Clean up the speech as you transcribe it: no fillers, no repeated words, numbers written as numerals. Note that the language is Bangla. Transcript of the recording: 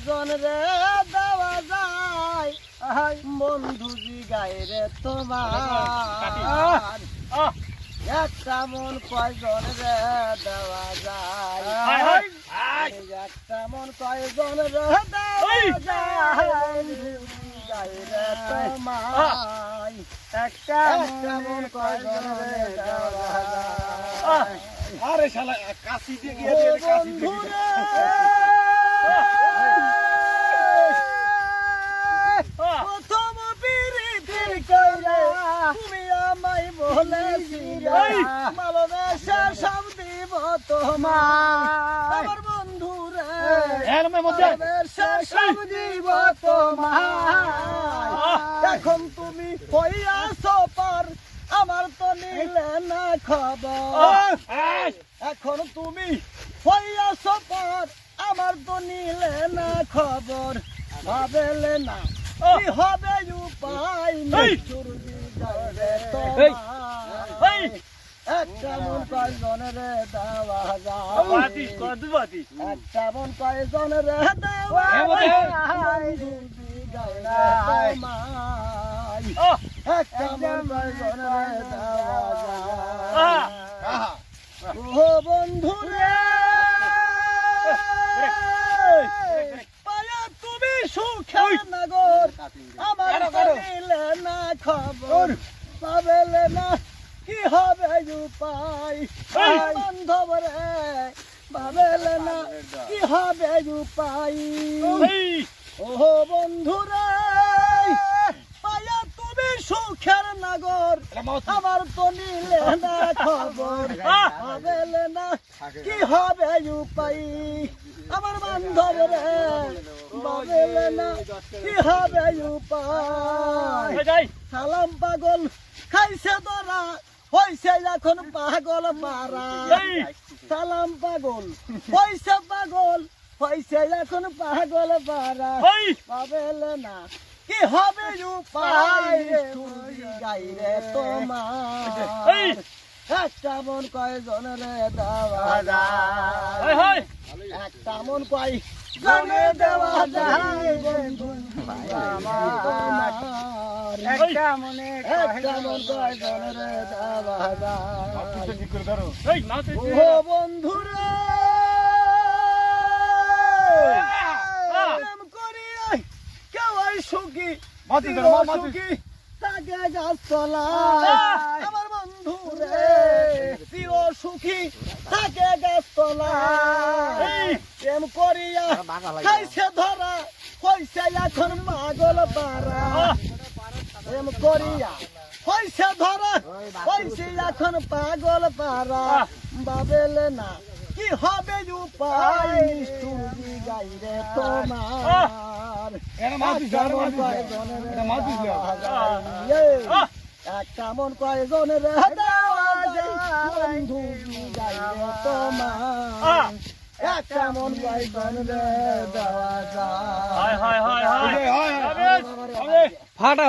কয়জন রে দেওয়া যায় বন্ধু জিগাই রে তোমার একটা মন কয়জন রে দেওয়া যায় একটা মন কয়জন রে দেওয়া যায় জিগাই রে তোমায় একটা মন কয়জন রে দেওয়া যায় আরে শালা কাশি দিয়ে গিয়ে দে কাশি দিয়ে প্রথম প্রীতির কইরা তুমি আমায় বলেছিলে ভালোবাসা সব দিব তোমার আমার বন্ধু রে ভালোবাসা সব দিব তোমার এখন তুমি হইয়াছো পার আমার তো নিলে না খবর এখন তুমি হইয়াছো পার আমার তো নিলে না খবর ভাবেলে না কি হবে উপায় মৃত্যুর বিজয়ে তোমায় একটা মন কয়জন রে দেওয়া যায় একটা মন কয়জন রে দেওয়া যায় একটা মন কয়জন রে দেওয়া যায় ও বন্ধু রে পায়া তুমি সুখের নগর আমার নিলে না খবর পাবেলে না কি হবে উপায় বান্ধব রে পাবেলে না কি হবে উপায় ও বন্ধু রে পায়া তুমি সুখের নগর আমার তো নিলে না খবর পাবেলে না কি হবে উপায় আমার বান্ধব রে পাবেলে না কি হবে উপায় সালাম পাগল খাইছে ধরা হইছে এখন পাগল পারা সালাম পাগল হইছে পাগল হইছে এখন পাগল পারা পাবেলে না কি হবে উপায় গাই রে তোমার একটা মন কয়জন রে দেওয়া যায় একটা মন কয়জন দেওয়া যায় বন্ধু আমার একটা মন কয়জন রে দেওয়া যায় ও বন্ধু রে প্রেম করি কেউ সুখী সুখী তাকে গাছ তলায় আমার বন্ধু রে প্রিয় সুখী তাকে গাছ তলায় প্রেম করিয়া খাইছে ধরা হইছে এখন পাগল পারা প্রেম করিয়া হইছে ধরা হইছে এখন পাগল পারা বাবেলে না কি হবে উপায় নিষ্ঠুরি গাই রে তোমার একটা মন কয়জন রে দেওয়া যায় বন্ধু গাই রে তোমার একটা মন কয়জন রে দেওয়া যায় ফাটা